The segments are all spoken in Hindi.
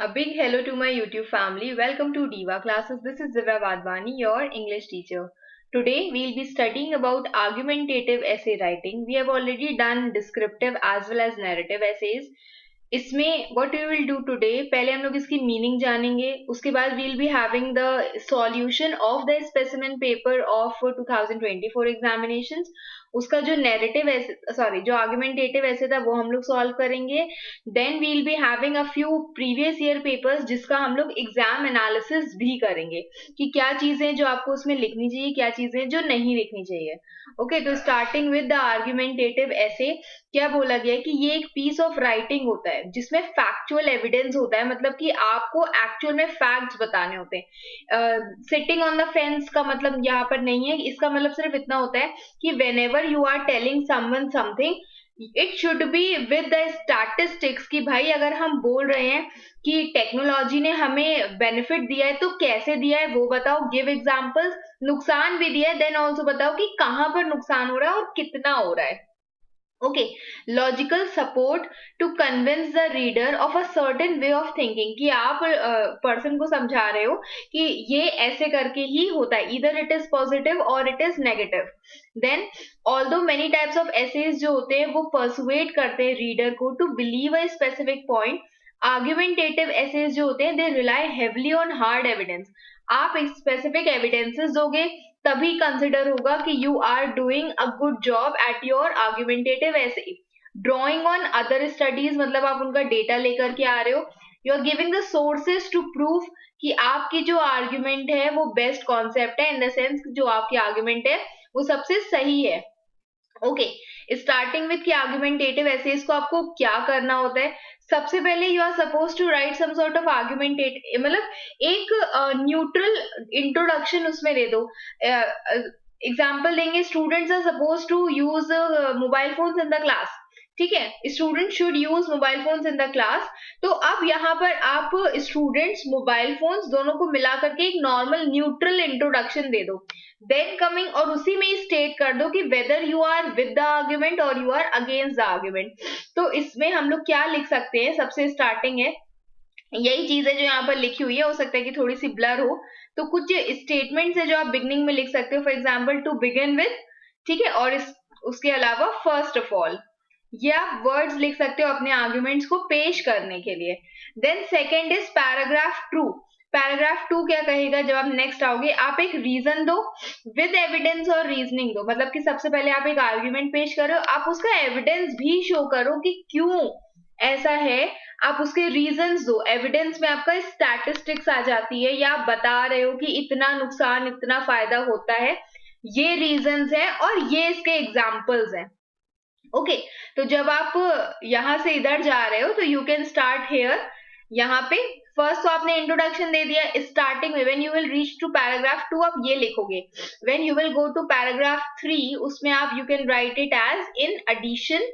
A big hello to my YouTube family. Welcome to Diva Classes. This is Divya Vadvani, your English teacher. Today we'll be studying about argumentative essay writing. We have already done descriptive as well as narrative essays. इसमें what we will do today, पहले हम लोग इसकी मीनिंग जानेंगे, उसके बाद we'll be having the solution of the specimen paper of 2024 examinations. उसका जो नैरेटिव जो आर्गुमेंटेटिव ऐसे था वो हम लोग सॉल्व करेंगे. Then we'll be having a few previous year papers जिसका हम लोग एग्जाम एनालिसिस भी करेंगे कि क्या चीजें जो आपको उसमें लिखनी चाहिए, क्या चीजें जो नहीं लिखनी चाहिए. ओके, तो स्टार्टिंग विद द आर्गुमेंटेटिव ऐसे, क्या बोला गया है कि ये एक पीस ऑफ राइटिंग होता है जिसमें फैक्चुअल एविडेंस होता है, मतलब कि आपको एक्चुअल में फैक्ट्स बताने होते हैं. सिटिंग ऑन द फेंस का मतलब यहाँ पर नहीं है. इसका मतलब सिर्फ इतना होता है कि whenever you are telling someone something, it should be with the statistics कि भाई अगर हम बोल रहे हैं कि टेक्नोलॉजी ने हमें बेनिफिट दिया है तो कैसे दिया है वो बताओ, गिव एग्जांपल्स. नुकसान भी दिया है, देन ऑल्सो बताओ कि कहाँ पर नुकसान हो रहा है और कितना हो रहा है. Okay, logical support to convince the reader of a certain way of thinking कि आप पर्सन को समझा रहे हो कि ये ऐसे करके ही होता है, इधर इट इज पॉजिटिव और it is negative. Then although many types of essays जो होते हैं वो परसुएट करते हैं रीडर को to believe a specific point. Argumentative essays जो होते हैं they rely heavily on hard evidence. आप स्पेसिफिक एविडेंसेस दोगे तभी कंसिडर होगा कि you are doing a good job at your argumentative essay. Drawing on other studies मतलब आप उनका डेटा लेकर के आ रहे हो. You are giving the sources to prove कि आपकी जो आर्ग्यूमेंट है वो बेस्ट कॉन्सेप्ट है, इन द सेंस जो आपकी आर्ग्यूमेंट है वो सबसे सही है. Okay, starting with key argumentative essays को आपको क्या करना होता है. सबसे पहले you are suppose to write some sort of argumentative, मतलब एक न्यूट्रल इंट्रोडक्शन उसमें दे दो. एग्जाम्पल देंगे, students are suppose to use mobile phones in the class. ठीक है, student should use mobile phones in the class. तो अब यहाँ पर आप स्टूडेंट्स मोबाइल फोन्स दोनों को मिला करके एक नॉर्मल न्यूट्रल इंट्रोडक्शन दे दो. देन कमिंग और उसी में स्टेट कर दो कि whether you are with the argument और you are against the argument. तो इसमें हम लोग क्या लिख सकते हैं, सबसे स्टार्टिंग है यही चीज है जो यहाँ पर लिखी हुई है, हो सकता है कि थोड़ी सी ब्लर हो. तो कुछ स्टेटमेंट्स है जो आप बिगनिंग में लिख सकते हो. For example, to begin with, ठीक है, और उसके अलावा फर्स्ट ऑफ ऑल, ये आप वर्ड्स लिख सकते हो अपने आर्ग्यूमेंट्स को पेश करने के लिए. Then second is paragraph two. Paragraph two क्या कहेगा, जब आप नेक्स्ट आओगे आप एक रीजन दो विद एविडेंस और रीजनिंग दो. मतलब कि सबसे पहले आप एक आर्ग्यूमेंट पेश करो, आप उसका एविडेंस भी शो करो कि क्यों ऐसा है. आप उसके रीजंस दो. एविडेंस में आपका स्टैटिस्टिक्स आ जाती है, या आप बता रहे हो कि इतना नुकसान इतना फायदा होता है, ये रीजंस हैं और ये इसके एग्जाम्पल्स हैं. ओके, तो जब आप यहां से इधर जा रहे हो तो यू कैन स्टार्ट हेयर. यहाँ पे फर्स्ट तो आपने इंट्रोडक्शन दे दिया. स्टार्टिंग में when you will reach to paragraph two आप ये लिखोगे. When you will go to paragraph three उसमें आप you can write it as in addition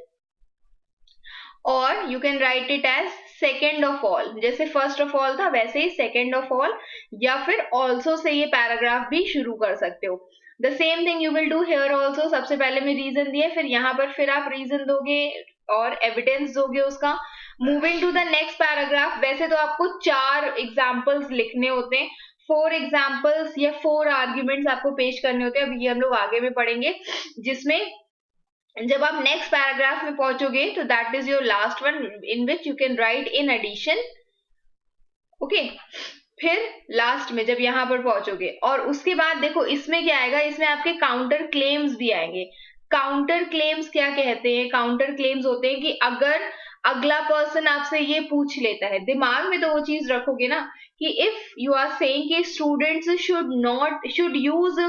और you can write it as second of all. जैसे फर्स्ट ऑफ ऑल था वैसे ही सेकेंड ऑफ ऑल, या फिर ऑल्सो से ये पैराग्राफ भी शुरू कर सकते हो. The same thing you will do here also. सबसे पहले मैं रीजन दिए, फिर यहाँ पर फिर आप रीजन दोगे और एविडेंस दोगे उसका. Moving to the next paragraph, वैसे तो आपको 4 एग्जाम्पल्स लिखने होते हैं, 4 एग्जाम्पल्स या 4 आर्ग्यूमेंट्स आपको पेश करने होते हैं. अब ये हम लोग आगे में पढ़ेंगे, जिसमें जब आप नेक्स्ट पैराग्राफ में पहुंचोगे तो that is your last one in which you can write in addition. Okay, फिर लास्ट में जब यहां पर पहुंचोगे और उसके बाद देखो इसमें क्या आएगा, इसमें आपके काउंटर क्लेम्स भी आएंगे. काउंटर क्लेम्स क्या कहते हैं, काउंटर क्लेम्स होते हैं कि अगर अगला पर्सन आपसे ये पूछ लेता है, दिमाग में तो वो चीज रखोगे ना कि इफ यू आर सेइंग कि students should use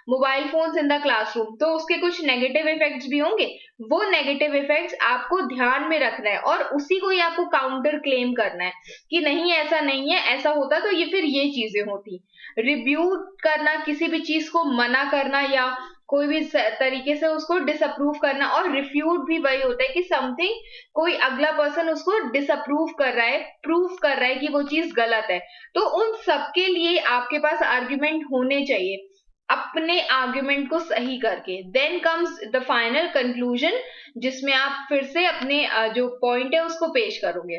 mobile phones in the classroom, तो उसके कुछ नेगेटिव इफेक्ट्स भी होंगे. वो नेगेटिव इफेक्ट्स आपको ध्यान में रखना है और उसी को ही आपको काउंटर क्लेम करना है कि नहीं ऐसा नहीं है, ऐसा होता तो ये फिर ये चीजें होती. रिब्यूट करना, किसी भी चीज को मना करना या कोई भी तरीके से उसको डिसअप्रूव करना. और रिफ्यूट भी वही होता है कि समथिंग कोई अगला पर्सन उसको डिसअप्रूव कर रहा है, प्रूव कर रहा है कि वो चीज गलत है. तो उन सबके लिए आपके पास आर्ग्यूमेंट होने चाहिए अपने आर्ग्यूमेंट को सही करके. Then comes the final conclusion, जिसमें आप फिर से अपने जो पॉइंट है उसको पेश करोगे.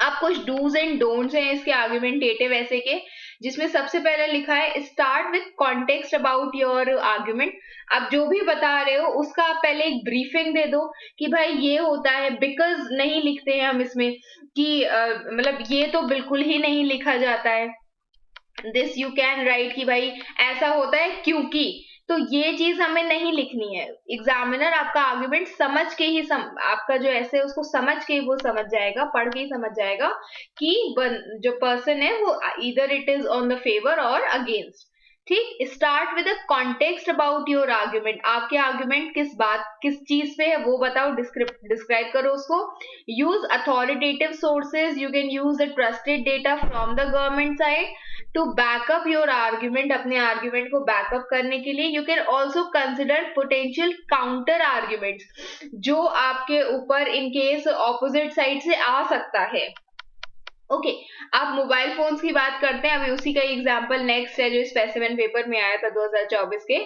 अब कुछ डूज एंड डोंट्स हैं इसके आर्गुमेंटेटिव ऐसे के, जिसमें सबसे पहले लिखा है start with context about your argument. आप जो भी बता रहे हो उसका आप पहले एक ब्रीफिंग दे दो कि भाई ये होता है, बिकॉज नहीं लिखते हैं हम इसमें कि मतलब ये तो बिल्कुल ही नहीं लिखा जाता है। दिस यू कैन राइट कि भाई ऐसा होता है क्योंकि, तो ये चीज हमें नहीं लिखनी है। एग्जामिनर आपका आर्ग्यूमेंट समझ के ही आपका जो ऐसे उसको समझ के वो समझ जाएगा, पढ़ के ही समझ जाएगा कि जो पर्सन है वो इधर it is on the favour और अगेंस्ट। ठीक, start with a context about your argument. आपके आर्ग्यूमेंट किस बात किस चीज पे है वो बताओ, डिस्क्राइब करो उसको। Use authoritative sources, you can use the trusted data from the government side to backup your argument. अपने आर्ग्यूमेंट को बैकअप करने के लिए you can also consider potential counter arguments, जो आपके ऊपर इन केस ऑपोजिट साइड से आ सकता है। ओके, आप मोबाइल फोन्स की बात करते हैं, अभी उसी का एग्जांपल नेक्स्ट है जो स्पेसिमेन पेपर में आया था 2024 के।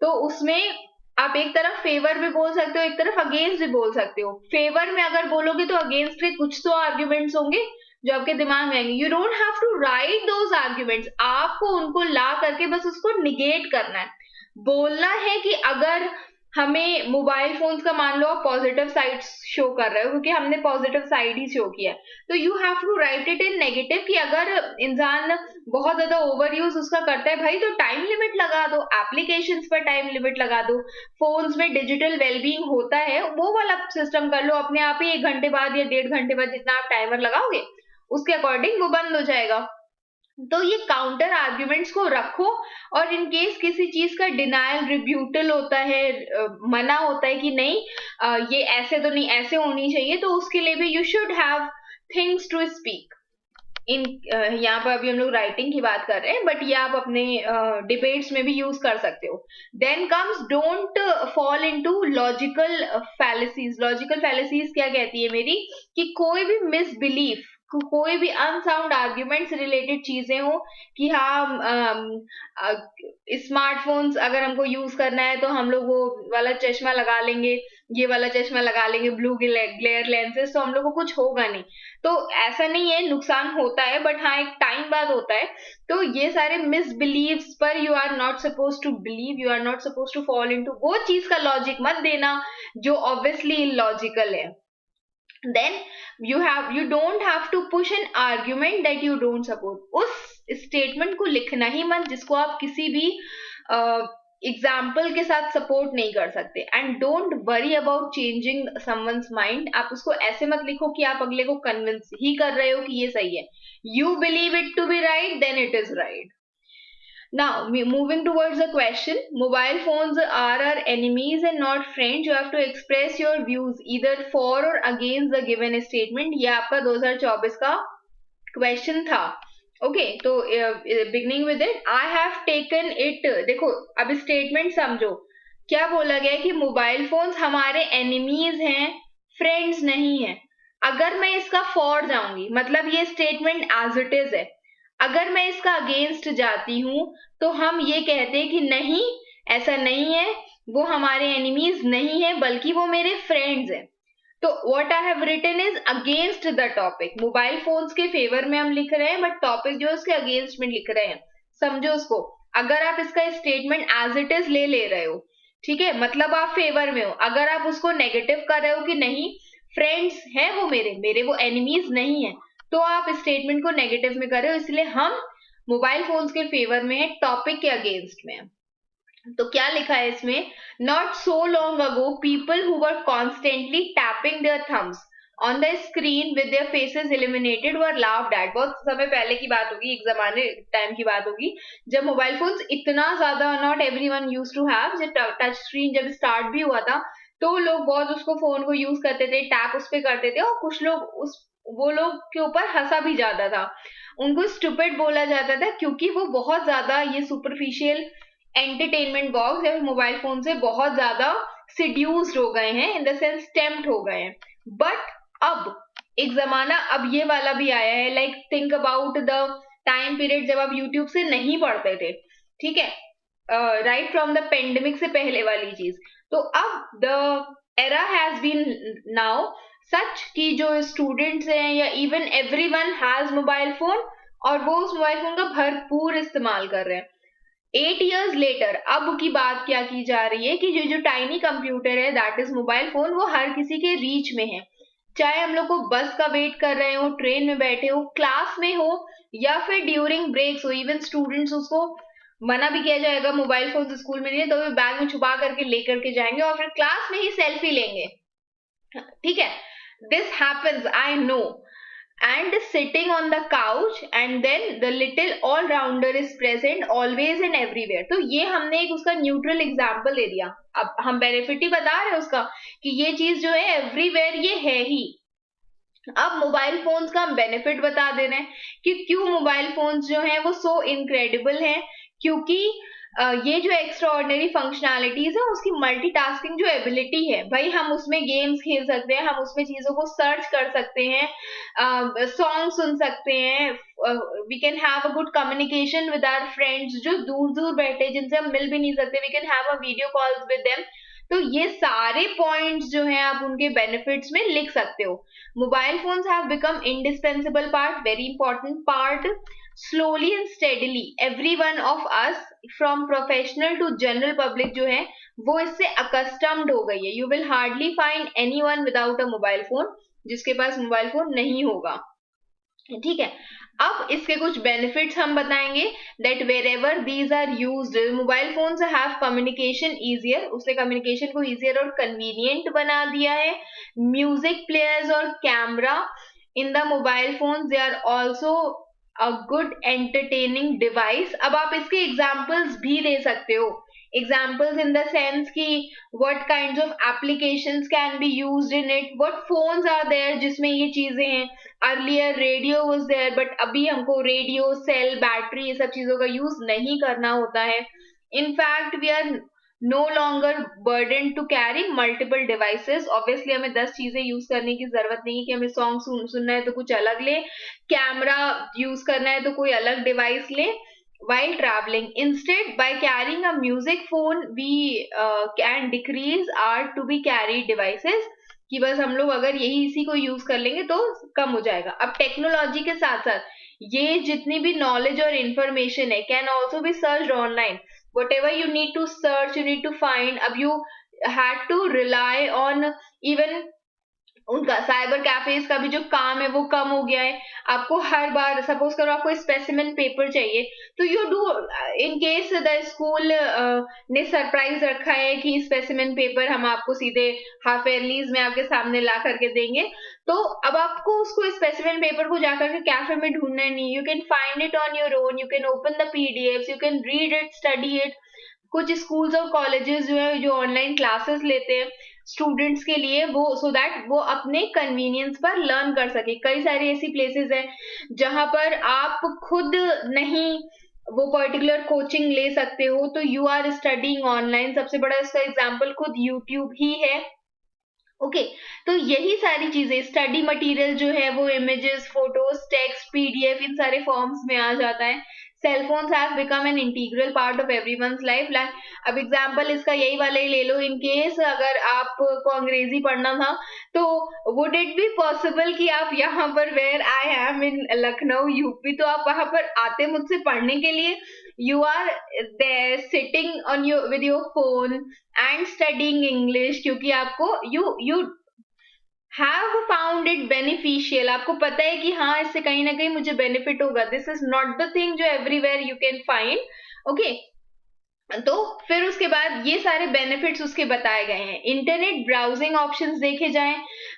तो उसमें आप एक तरफ फेवर भी बोल सकते हो, एक तरफ अगेंस्ट भी बोल सकते हो। फेवर में अगर बोलोगे तो अगेंस्ट के कुछ तो आर्ग्यूमेंट्स होंगे जो आपके दिमाग में आएंगे। You don't have to write those arguments, आपको उनको ला करके बस उसको निगेट करना है। बोलना है कि अगर हमें मोबाइल फोन्स का मान लो आप पॉजिटिव साइड शो कर रहे हो, क्योंकि हमने पॉजिटिव साइड ही शो किया है, तो you have to write it in negative कि अगर इंसान बहुत ज्यादा ओवर यूज उसका करता है भाई, तो टाइम लिमिट लगा दो, एप्लीकेशंस पर टाइम लिमिट लगा दो। फोन्स में डिजिटल वेलबींग होता है, वो वाला सिस्टम कर लो, अपने आप ही 1 घंटे बाद या 1.5 घंटे बाद जितना आप टाइमर लगाओगे उसके अकॉर्डिंग वो बंद हो जाएगा। तो ये काउंटर आर्ग्यूमेंट्स को रखो, और इन केस किसी चीज का डिनायल रिब्यूटल होता है, मना होता है कि नहीं ये ऐसे तो नहीं, ऐसे होनी चाहिए, तो उसके लिए भी you should have things to speak in. यहाँ पर अभी हम लोग राइटिंग की बात कर रहे हैं, बट ये आप अपने डिबेट्स में भी यूज कर सकते हो। Then comes don't fall into logical fallacies. Logical fallacies क्या कहती है मेरी, कि कोई भी मिसबिलीफ, कोई भी अनसाउंड आर्ग्यूमेंट से रिलेटेड चीजें हो कि हाँ स्मार्टफोन्स अगर हमको यूज करना है तो हम लोग वो वाला चश्मा लगा लेंगे, ये वाला चश्मा लगा लेंगे, ब्लू ग्लेयर लेंसेज, तो हम लोग को कुछ होगा नहीं। तो ऐसा नहीं है, नुकसान होता है बट हाँ एक टाइम बाद होता है। तो ये सारे मिसबिलीव्स पर you are not suppose to believe, you are not suppose to fall into वो चीज का लॉजिक मत देना जो ऑब्वियसली इलॉजिकल है। then you don't have to push an argument that you don't support। उस स्टेटमेंट को लिखना ही मत जिसको आप किसी भी एग्जाम्पल के साथ सपोर्ट नहीं कर सकते। And don't worry about changing someone's mind. आप उसको ऐसे मत लिखो कि आप अगले को कन्विंस ही कर रहे हो कि ये सही है। You believe it to be right, then it is right. Now, moving towards the question, mobile phones are our enemies and not friends. You have to express your views either for or against the given statement. ये आपका 2024 का क्वेश्चन था। ओके, तो beginning with it, I have taken it. देखो अब स्टेटमेंट समझो, क्या बोला गया है कि मोबाइल फोन्स हमारे एनिमीज हैं, फ्रेंड्स नहीं है। अगर मैं इसका फॉर जाऊंगी, मतलब ये स्टेटमेंट एज इट इज है, अगर मैं इसका अगेंस्ट जाती हूं तो हम ये कहते हैं कि नहीं, ऐसा नहीं है, वो हमारे एनिमीज नहीं है बल्कि वो मेरे फ्रेंड्स हैं। तो what I have written is against the topic. Mobile phones के फेवर में हम लिख रहे हैं बट टॉपिक जो है उसके अगेंस्ट में लिख रहे हैं। समझो उसको। अगर आप इसका स्टेटमेंट एज इट इज ले रहे हो, ठीक है, मतलब आप फेवर में हो। अगर आप उसको नेगेटिव कर रहे हो कि नहीं फ्रेंड्स हैं वो मेरे मेरे वो एनिमीज नहीं है, तो आप स्टेटमेंट को नेगेटिव में कर रहे हो। इसलिए हम मोबाइल फोन्स के फेवर में है, टॉपिक के अगेंस्ट में। तो क्या लिखा है इसमें, not so long ago people who were constantly tapping their thumbs on the screen with their faces eliminated were laughed at. बहुत समय पहले की बात होगी, एक जमाने टाइम की बात होगी जब मोबाइल फोन्स इतना ज्यादा, not everyone used to have, जब टच स्क्रीन जब स्टार्ट भी हुआ था तो लोग बहुत उसको फोन को यूज करते थे, टैप उस पे करते थे, और कुछ लोग उस वो लोग के ऊपर हंसा भी जाता था, उनको स्टूपिड बोला जाता था, क्योंकि वो बहुत ज्यादा ये सुपरफिशियल एंटरटेनमेंट बॉक्स या मोबाइल फोन से बहुत ज्यादा सिड्यूस्ड हो गए हैं, इन द सेंस टेम्प्ट हो गए हैं। बट अब एक जमाना अब ये वाला भी आया है, like think about the time period जब आप यूट्यूब से नहीं पढ़ते थे, ठीक है, राइट फ्रॉम द पेंडेमिक से पहले वाली चीज। तो अब the era has been now such कि जो स्टूडेंट्स हैं या even everyone has mobile phone और वो उस मोबाइल फोन का भरपूर इस्तेमाल कर रहे हैं। 8 years लेटर अब की बात क्या की जा रही है कि जो जो टाइनी कंप्यूटर है दैट इज मोबाइल फोन वो हर किसी के रीच में है। चाहे हम लोग को बस का वेट कर रहे हो, ट्रेन में बैठे हो, क्लास में हो या फिर ड्यूरिंग ब्रेक्स हो, इवन स्टूडेंट्स, उसको मना भी किया जाएगा मोबाइल फोन स्कूल में नहीं है तो भी बैग में छुपा करके लेकर के जाएंगे और फिर क्लास में ही सेल्फी लेंगे। ठीक है, this happens I know, and sitting on the couch and then the little all rounder is present always and everywhere। तो ये हमने एक उसका न्यूट्रल एग्जांपल दे दिया। अब हम बेनिफिट ही बता रहे हैं उसका कि ये चीज जो है एवरीवेयर ये है ही। अब मोबाइल फोन्स का हम बेनिफिट बता दे रहे हैं कि क्यों मोबाइल फोन्स जो है वो सो इनक्रेडिबल हैं, क्योंकि ये जो एक्स्ट्रा ऑर्डिनरी फंक्शनैलिटीज है उसकी मल्टीटास्किंग जो एबिलिटी है, भाई हम उसमें गेम्स खेल सकते हैं, हम उसमें चीजों को सर्च कर सकते हैं, सॉन्ग सुन सकते हैं, we can have a good communication with our friends जो दूर दूर बैठे जिनसे हम मिल भी नहीं सकते, we can have a video calls with them. तो ये सारे पॉइंट्स जो हैं आप उनके बेनिफिट्स में लिख सकते हो। Mobile phones have become indispensable part, very important part. slowly and steadily every one of us from professional to general public जो है वो इससे accustomed हो गई है। You will hardly find anyone without a mobile phone, जिसके पास मोबाइल फोन नहीं होगा। ठीक है, अब इसके कुछ बेनिफिट्स हम बताएंगे that wherever these are used, mobile phones have communication easier, उसने कम्युनिकेशन को इजियर और कन्वीनियंट बना दिया है। म्यूजिक प्लेयर्स और camera in the mobile phones they are also a good entertaining device. अब आप इसके एग्जाम्पल्स भी दे सकते हो, एग्जाम्पल्स इन द सेंस कि what kinds of applications can be used in it, what phones are there जिसमें ये चीजें हैं। Earlier radio was there but अभी हमको रेडियो, सेल, बैटरी ये सब चीजों का यूज नहीं करना होता है। In fact we are no longer burden to carry multiple devices. Obviously हमें 10 चीजें यूज करने की जरूरत नहीं है कि हमें सॉन्ग सुनना है तो कुछ अलग ले, कैमरा यूज करना है तो कोई अलग डिवाइस ले। While traveling, instead by carrying a music phone we can decrease our to be carried devices, कि बस हम लोग अगर यही इसी को यूज कर लेंगे तो कम हो जाएगा। अब टेक्नोलॉजी के साथ साथ ये जितनी भी नॉलेज और इंफॉर्मेशन है can also be search online. Whatever you need to search, you need to find. अब you had to rely on even उनका साइबर कैफेज का भी जो काम है वो कम हो गया है। आपको हर बार सपोज करो आपको स्पेसिमेन पेपर चाहिए तो you do, in case the school ने सरप्राइज रखा है कि स्पेसिमेन पेपर हम आपको सीधे हाफ ईयरलीज में आपके सामने ला करके देंगे, तो अब आपको उसको स्पेसिमेन पेपर को जाकर के कैफे में ढूंढना नहीं, you can find it on your own, you can open the PDF, you can read it, study it. कुछ स्कूल्स और कॉलेजेस जो है जो ऑनलाइन क्लासेस लेते हैं स्टूडेंट्स के लिए, वो सो दैट वो अपने कन्वीनियंस पर लर्न कर सके। कई सारी ऐसी प्लेसेस है जहां पर आप खुद नहीं वो पर्टिकुलर कोचिंग ले सकते हो तो यू आर स्टडिंग ऑनलाइन। सबसे बड़ा इसका एग्जाम्पल खुद यूट्यूब ही है। ओके तो यही सारी चीजें, स्टडी मटेरियल जो है वो इमेजेस, फोटोज, टेक्स्ट, पीडीएफ इन सारे फॉर्म्स में आ जाता है। Cell phones have become an integral part of everyone's life. अब एग्जांपल इसका यही वाला ही ले लो, इन केस अगर आपको अंग्रेजी पढ़ना था तो वुड इट बी पॉसिबल कि आप यहाँ पर where I am in Lucknow UP तो आप वहां पर आते मुझसे पढ़ने के लिए, you are there sitting on your with your phone and studying English क्योंकि आपको you have found it beneficial, आपको पता है कि हाँ इससे कहीं ना कहीं मुझे बेनिफिट होगा। This is not the thing जो everywhere you can find. Okay तो फिर उसके बाद ये सारे बेनिफिट्स उसके बताए गए हैं। इंटरनेट ब्राउजिंग ऑप्शंस देखे जाएं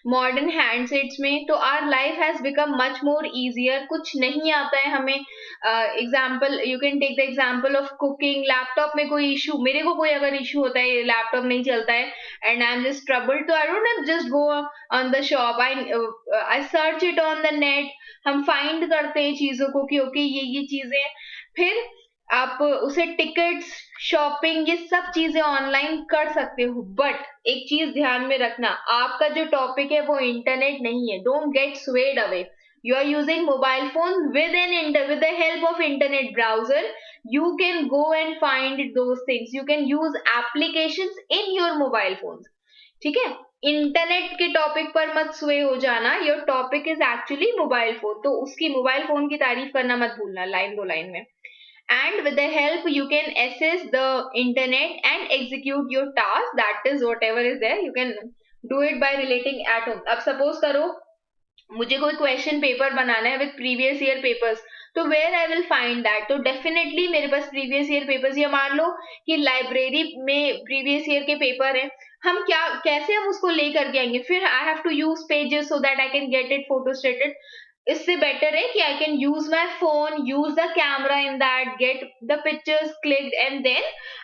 मॉडर्न हैंडसेट्स में तो our life has become much more easier. कुछ नहीं आता है हमें, example you can take the example of cooking. Laptop में कोई इशू, मेरे को कोई अगर इशू होता है लैपटॉप नहीं चलता है and I am just troubled, तो I don't just go on the shop, I search it on the net. हम फाइंड करते हैं चीजों को कि ओके ये चीजें, फिर आप उसे टिकट्स, शॉपिंग, ये सब चीजें ऑनलाइन कर सकते हो। बट एक चीज ध्यान में रखना, आपका जो टॉपिक है वो इंटरनेट नहीं है। Don't get swayed away. You are using mobile phone with the help of internet browser, you can go and find those things, you can use applications in your mobile phones। ठीक है, इंटरनेट के टॉपिक पर मत स्वे हो जाना, your topic is actually mobile phone, तो उसकी मोबाइल फोन की तारीफ करना मत भूलना लाइन 2 लाइन में. And with the help you can access the internet and execute your task, that is whatever is there, you can do it by relating at home. अब suppose करो मुझे कोई क्वेश्चन पेपर बनाना है विद प्रीवियस ईयर पेपर्स, तो where I will find that? तो डेफिनेटली मेरे पास प्रीवियस ईयर पेपर्स, या मान लो कि लाइब्रेरी में प्रीवियस ईयर के पेपर है, हम क्या कैसे हम उसको लेकर के आएंगे? फिर I have to use pages so that I can get it photostated. इससे बेटर है कि I can use my phone, use the camera in that, get the pictures clicked and then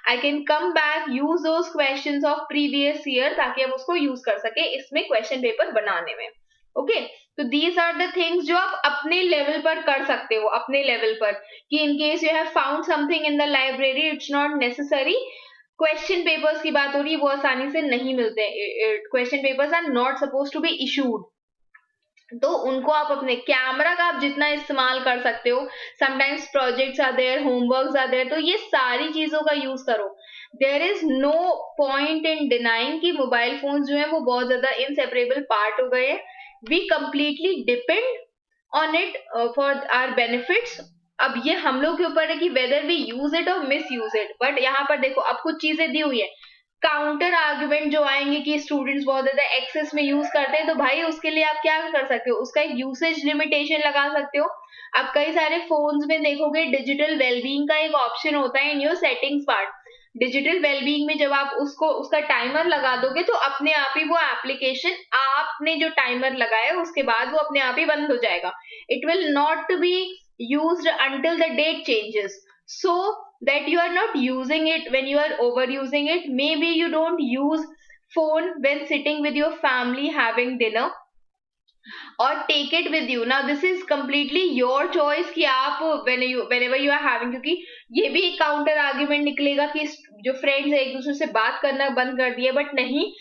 I can come back use those questions of previous year, ताकि हम उसको यूज कर सके इसमें क्वेश्चन पेपर बनाने में. ओके, तो दीज आर द थिंग्स जो आप अपने लेवल पर कर सकते हो, अपने लेवल पर, कि in case you have found something in the library, it's not necessary. Question papers की बात हो रही है, वो आसानी से नहीं मिलते. Question papers are not suppose to be issued, तो उनको आप अपने कैमरा का आप जितना इस्तेमाल कर सकते हो, sometimes projects are there, homeworks are there, तो ये सारी चीजों का यूज करो. There is no point in denying कि मोबाइल फोन जो है वो बहुत ज्यादा इनसेपरेबल पार्ट हो गए हैं. We completely depend on it for our benefits. अब ये हम लोग के ऊपर है कि वेदर वी यूज इट और मिस यूज इट. बट यहाँ पर देखो, अब कुछ चीजें दी हुई है, काउंटर आर्ग्यूमेंट जो आएंगे कि स्टूडेंट्स बहुत ज्यादा एक्सेस में यूज करते हैं, तो भाई उसके लिए आप क्या कर सकते हो? उसका एक यूसेज लिमिटेशन लगा सकते हो. आप कई सारे फोन्स में देखोगे डिजिटल वेलबींग का एक ऑप्शन होता है in your settings part. Digital wellbeing में जब आप उसको उसका टाइमर लगा दोगे, तो अपने आप ही वो एप्लीकेशन, आपने जो टाइमर लगाया उसके बाद वो अपने आप ही बंद हो जाएगा. It will not be used until the date changes, so that you are not using it when you are overusing it. Maybe you don't use phone when sitting with your family having dinner, or take it with you. Now this is completely your choice कि आप whenever you are having, क्योंकि ये भी एक काउंटर आर्ग्यूमेंट निकलेगा कि जो फ्रेंड्स है एक दूसरे से बात करना बंद कर दिए, बट नहीं,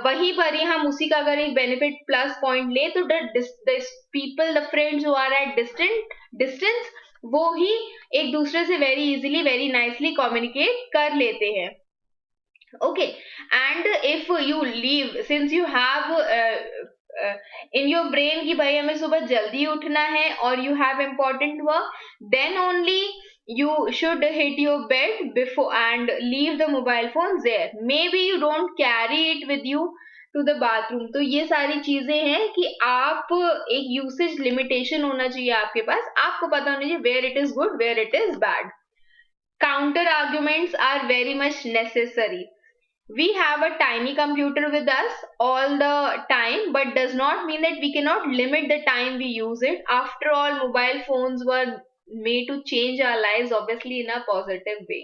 वहीं पर ही हम उसी का अगर एक बेनिफिट प्लस पॉइंट ले, तो the people, the friends who are at distance, वो ही एक दूसरे से very easily, very nicely communicate कर लेते हैं. Okay, and if you leave, since you have in your brain कि भाई हमें सुबह जल्दी उठना है और you have important work, then only you should hit your bed before and leave the mobile phone there. Maybe you don't carry it with you to the bathroom. तो ये सारी चीजें हैं कि आप एक यूसेज लिमिटेशन होना चाहिए आपके पास, आपको पता होना चाहिए where it is good, where it is bad. Counter arguments are very much necessary. We have a tiny computer with us all the time, but does not mean that we cannot limit the time we use it. After all, mobile phones were made to change our lives, obviously in a positive way.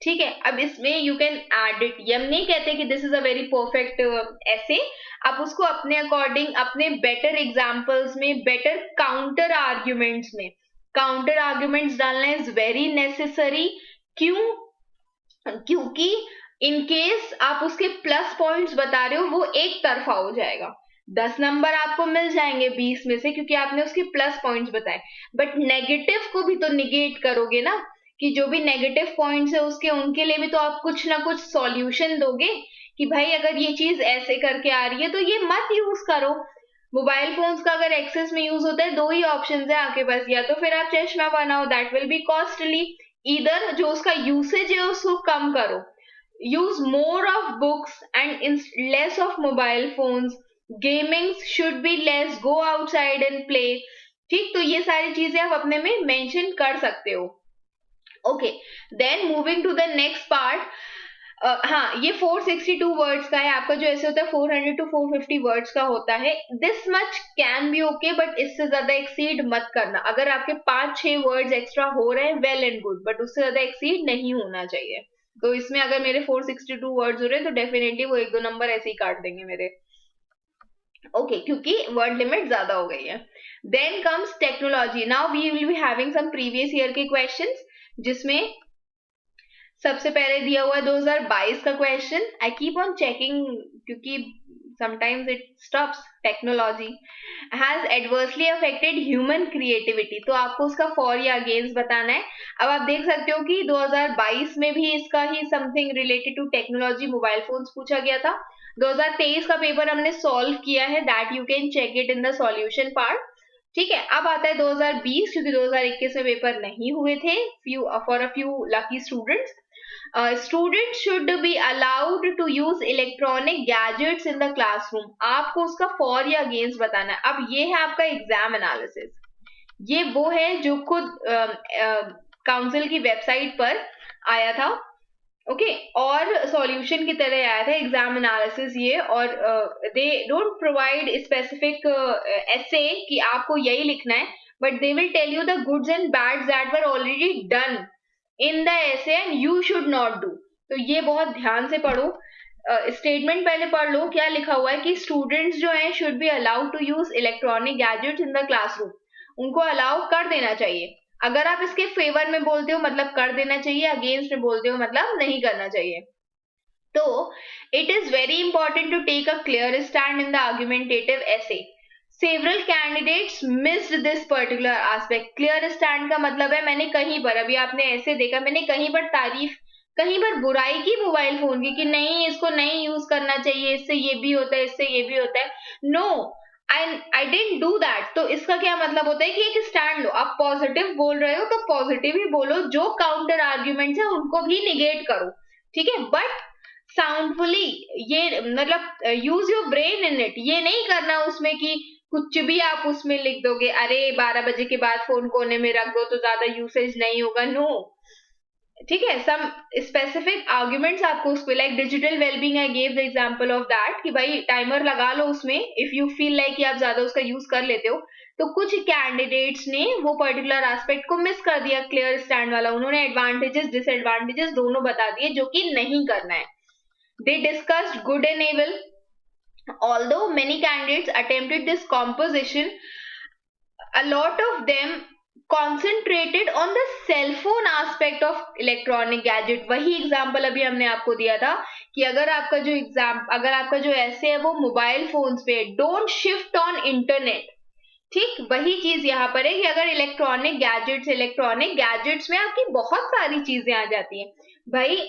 ठीक है, अब इसमें यू कैन एड इट. ये हम नहीं कहते कि this is a very perfect ऐसे, आप उसको अपने अकॉर्डिंग, अपने बेटर एग्जाम्पल्स में, बेटर काउंटर आर्ग्यूमेंट्स में, काउंटर आर्ग्यूमेंट्स डालना इज वेरी नेसेसरी. क्यों? क्योंकि इन केस आप उसके प्लस पॉइंट्स बता रहे हो, वो एक तरफा हो जाएगा. 10 नंबर आपको मिल जाएंगे 20 में से, क्योंकि आपने उसके प्लस पॉइंट्स बताए, बट नेगेटिव को भी तो निगेट करोगे ना, कि जो भी नेगेटिव पॉइंट्स है उसके, उनके लिए भी तो आप कुछ ना कुछ सॉल्यूशन दोगे कि भाई अगर ये चीज ऐसे करके आ रही है तो ये मत यूज करो. मोबाइल फोन्स का अगर एक्सेस में यूज होता है, 2 ही ऑप्शन है आपके पास, या तो फिर आप चश्मा बनाओ, दैट विल बी कॉस्टली, इधर जो उसका यूसेज है उसको कम करो, use more of books and less of mobile phones, gaming should be less, go outside and play. ठीक, तो ये सारी चीजें आप अपने में मेंशन कर सकते हो. Okay, then moving to the next part. हाँ, ये 462 वर्ड्स का है. आपका जो ऐसे होता है 400 to 450 वर्ड्स का होता है. This much can be okay, but इससे ज्यादा एक्सीड मत करना. अगर आपके 5-6 वर्ड्स एक्स्ट्रा हो रहे हैं, वेल एंड गुड, बट उससे ज्यादा एक्सीड नहीं होना चाहिए. तो इसमें अगर मेरे 462 वर्ड्स हो रहे हैं, तो डेफिनेटली वो 1-2 नंबर ऐसे ही काट देंगे मेरे. ओके, क्योंकि वर्ड लिमिट ज्यादा हो गई है. Then comes technology. Now we will be having some previous year के क्वेश्चंस, जिसमें सबसे पहले दिया हुआ है 2022 का question. I keep on checking, क्योंकि sometimes it stops. Technology has adversely affected human creativity. तो आपको उसका for या against बताना है. अब आप देख सकते हो कि 2022 में भी इसका ही something related to technology mobile phones पूछा गया था. 2023 का पेपर हमने सॉल्व किया है, that you can check it in the solution part. ठीक है, अब आता है 2020, क्योंकि 2021 में पेपर नहीं हुए थे for a few lucky students. Student should be allowed to use electronic gadgets in the classroom. आपको उसका फॉर या अगेंस्ट बताना है. अब ये है आपका एग्जाम एनालिसिस. ये वो है जो खुद काउंसिल की वेबसाइट पर आया था. ओके और सॉल्यूशन की तरह आया था एग्जाम एनालिसिस ये. और they don't provide specific essay कि आपको यही लिखना है, but they will tell you the goods and bads that were already done in the essay and you should not do. तो ये बहुत ध्यान से पढ़ो. स्टेटमेंट पहले पढ़ लो. क्या लिखा हुआ है कि स्टूडेंट्स जो हैं should be allowed to use electronic gadgets in the classroom. उनको अलाउ कर देना चाहिए. अगर आप इसके फेवर में बोलते हो मतलब कर देना चाहिए, अगेंस्ट में बोलते हो मतलब नहीं करना चाहिए. तो it is very important to take a clear stand in the argumentative essay. Several candidates missed this particular aspect. Clear stand का मतलब है मैंने कहीं पर, अभी आपने ऐसे देखा, मैंने कहीं पर तारीफ, कहीं पर बुराई की मोबाइल फोन की कि नहीं इसको नहीं यूज करना चाहिए, इससे ये भी होता है, इससे ये भी होता है. No, I didn't do that. तो इसका क्या मतलब होता है कि एक स्टैंड लो. आप पॉजिटिव बोल रहे हो तो पॉजिटिव ही बोलो, जो काउंटर आर्ग्यूमेंट्स है उनको भी निगेट करो. ठीक है, बट साउंडफुली. ये मतलब use your brain in it. ये नहीं करना उसमें कि कुछ भी आप उसमें लिख दोगे, अरे 12 बजे के बाद फोन कोने में रख दो तो ज्यादा यूसेज नहीं होगा. नो, ठीक है, सम स्पेसिफिक आर्ग्यूमेंट्स आपको उसको, like digital wellbeing, I gave the example of that कि भाई टाइमर लगा लो उसमें इफ यू फील लाइक कि आप ज्यादा उसका यूज कर लेते हो. तो कुछ कैंडिडेट्स ने वो पर्टिकुलर एस्पेक्ट को मिस कर दिया, क्लियर स्टैंड वाला. उन्होंने एडवांटेजेस डिसएडवांटेजेस दोनों बता दिए जो कि नहीं करना है. They discussed good and evil. although many candidates attempted this composition, a lot of them concentrated on the cell phone aspect of electronic gadget. वही एग्जाम्पल अभी हमने आपको दिया था कि अगर आपका जो ऐसे है वो मोबाइल फोन्स पे, डोंट शिफ्ट ऑन इंटरनेट. ठीक, वही चीज यहाँ पर है कि अगर इलेक्ट्रॉनिक गैजेट्स में आपकी बहुत सारी चीजें आ जाती हैं. भाई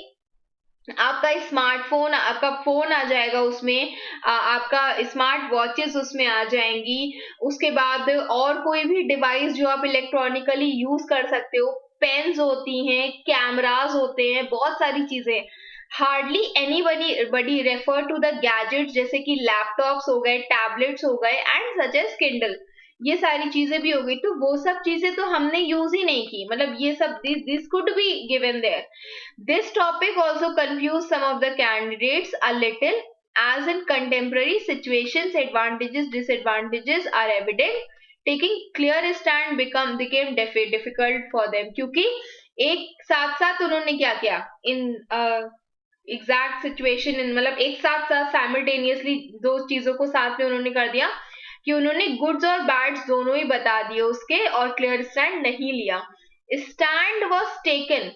आपका स्मार्टफोन, आपका फोन आ जाएगा उसमें, आपका स्मार्ट वॉचेस उसमें आ जाएंगी. उसके बाद और कोई भी डिवाइस जो आप इलेक्ट्रॉनिकली यूज कर सकते हो, पेन्स होती हैं, कैमरास होते हैं, बहुत सारी चीजें. Hardly anybody refer to the gadgets, जैसे कि लैपटॉप्स हो गए, टैबलेट्स हो गए एंड सच एज किंडल. ये सारी चीजें भी हो गई. तो वो सब चीजें तो हमने यूज ही नहीं की. मतलब ये सब this could be given there. This topic also confused some of the candidates a little, as in contemporary situations advantages disadvantages are evident. Taking clear stand became difficult for them. क्योंकि एक साथ साथ उन्होंने क्या किया इन एग्जैक्ट सिचुएशन, मतलब एक साथ साथ साइमल्टेनियसली दो चीजों को साथ में उन्होंने कर दिया कि उन्होंने गुड्स और बैड्स दोनों ही बता दिए उसके, और क्लियर स्टैंड नहीं लिया. स्टैंड वॉज टेकन,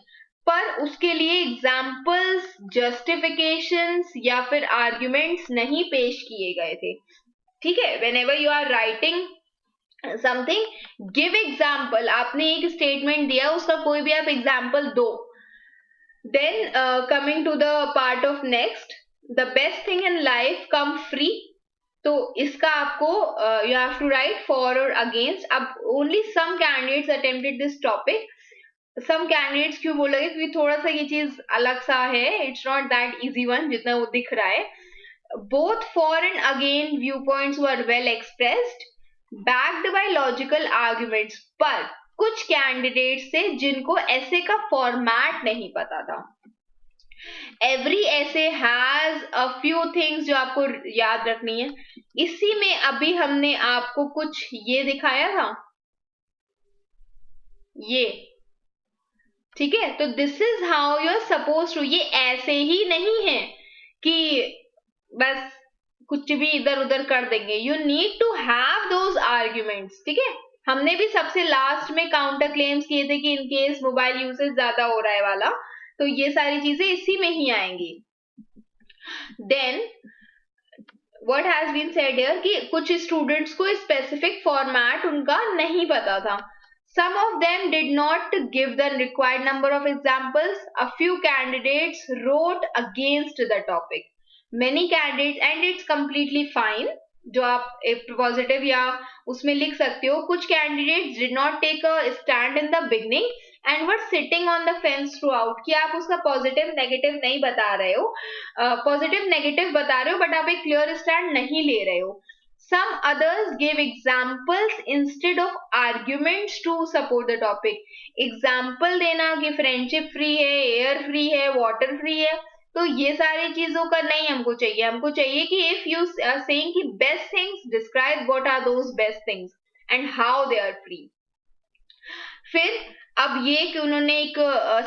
पर उसके लिए एग्जाम्पल्स, जस्टिफिकेशंस या फिर आर्ग्यूमेंट्स नहीं पेश किए गए थे. ठीक है, whenever you are writing something, give example. आपने एक स्टेटमेंट दिया, उसका कोई भी आप एग्जाम्पल दो. Then coming to the part of next, the best thing in life come free. तो इसका आपको you have to write for or against. अब only some candidates attempted this topic. Some candidates क्यों बोलोगे, क्योंकि थोड़ा सा ये चीज अलग सा है. It's not that easy one जितना वो दिख रहा है. Both for and against viewpoints were well expressed, backed by logical arguments. पर कुछ कैंडिडेट्स थे जिनको ऐसे का फॉर्मेट नहीं पता था. एवरी ऐसे हैज अ फ्यू थिंग्स जो आपको याद रखनी है. इसी में अभी हमने आपको कुछ ये दिखाया था, ये. ठीक है, तो this is how you are suppose to. ये ऐसे ही नहीं है कि बस कुछ भी इधर उधर कर देंगे. You need to have those arguments. ठीक है, हमने भी सबसे लास्ट में काउंटर क्लेम्स किए थे कि इन केस मोबाइल यूसेज ज्यादा हो रहा है वाला, तो ये सारी चीजें इसी में ही आएंगी. Then what has been said here कि कुछ students को specific format उनका नहीं पता था. Some of them did not give the required number of examples. A few candidates wrote against the topic. Many candidates, and it's completely fine, जो आप पॉजिटिव या उसमें लिख सकते हो. कुछ candidates did not take a stand in the beginning and were sitting on the fence throughout, कि आप उसका पॉजिटिव नेगेटिव नहीं बता रहे हो, पॉजिटिव नेगेटिव बता रहे हो बट आप एक क्लियर स्टैंड नहीं ले रहे हो. Some others gave examples instead of arguments to support the topic. Example देना कि friendship free है, air free है, water free है, तो ये सारी चीजों का नहीं हमको चाहिए. हमको चाहिए कि if you are saying कि best things, describe what are those best things and how they are free. फिर अब ये कि उन्होंने एक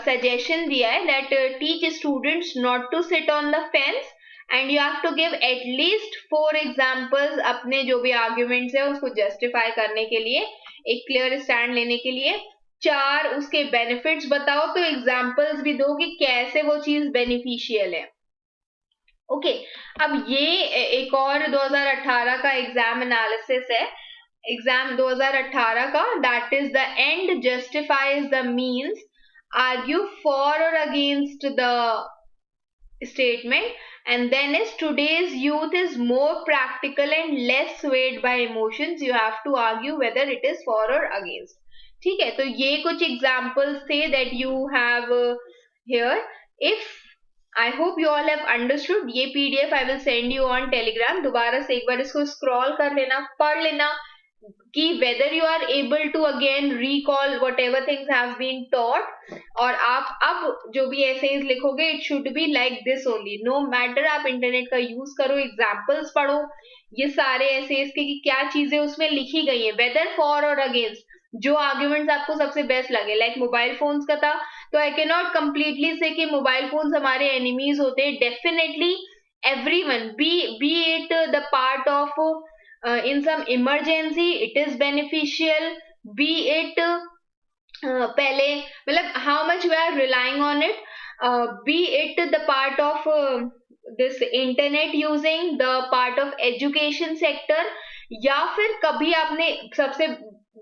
सजेशन दिया है that teach students not to sit on the fence and you have to give at least 4 examples अपने जो भी arguments है उसको justify करने के लिए, एक clear stand लेने के लिए. 4 उसके benefits बताओ, तो examples भी दो कि कैसे वो चीज beneficial है. ओके, अब ये एक और 2018 का एग्जाम एनालिसिस है, एग्जाम 2018 का, that is the end justifies the means, argue for और against the statement, and then is today's youth is more practical and less swayed by emotions. You have to argue whether it is for or against. ठीक है, तो ये कुछ examples थे that you have here. If I hope you all have understood. ये PDF I will send you on Telegram. दोबारा से एक बार इसको scroll कर लेना, पढ़ लेना कि whether you are able to again recall whatever things have been taught, और आप अब जो भी essays लिखोगे it should be like this only. No matter आप इंटरनेट का यूज करो, एग्जाम्पल्स पढ़ो, ये सारे essays के कि क्या चीजें उसमें लिखी गई है, whether for or against, जो आर्ग्यूमेंट्स आपको सबसे बेस्ट लगे. लाइक मोबाइल फोन्स का था, तो आई कैन नॉट कंप्लीटली से कि मोबाइल फोन्स हमारे एनिमीज होते हैं. Definitely everyone, be it the part of in some emergency it is beneficial, be it पहले मतलब how much we are relying on it, be it the part of this internet using, the part of education sector, या फिर कभी आपने सबसे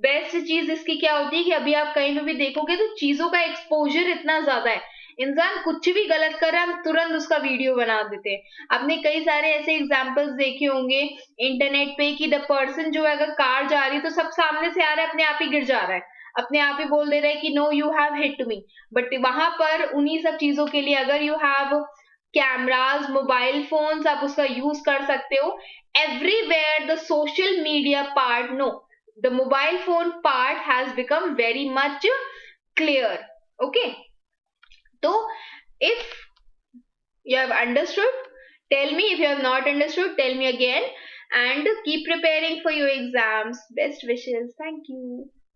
बेस्ट चीज इसकी क्या होती है कि अभी आप कहीं पे भी देखोगे तो चीजों का एक्सपोजर इतना ज्यादा है, इंसान कुछ भी गलत कर रहा है हम तुरंत उसका वीडियो बना देते हैं. आपने कई सारे ऐसे एग्जांपल्स देखे होंगे इंटरनेट पे कि द पर्सन जो है अगर कार जा रही है तो सब सामने से आ रहा है, अपने आप ही गिर जा रहा है, अपने आप ही बोल दे रहे हैं कि no you have hit me. But वहां पर उन्हीं सब चीजों के लिए अगर you have cameras, mobile phones, आप उसका यूज कर सकते हो. Everywhere the social media part, no, the mobile phone part has become very much clear. Okay, so if you have understood, tell me. If you have not understood, tell me again, and keep preparing for your exams. Best wishes. Thank you.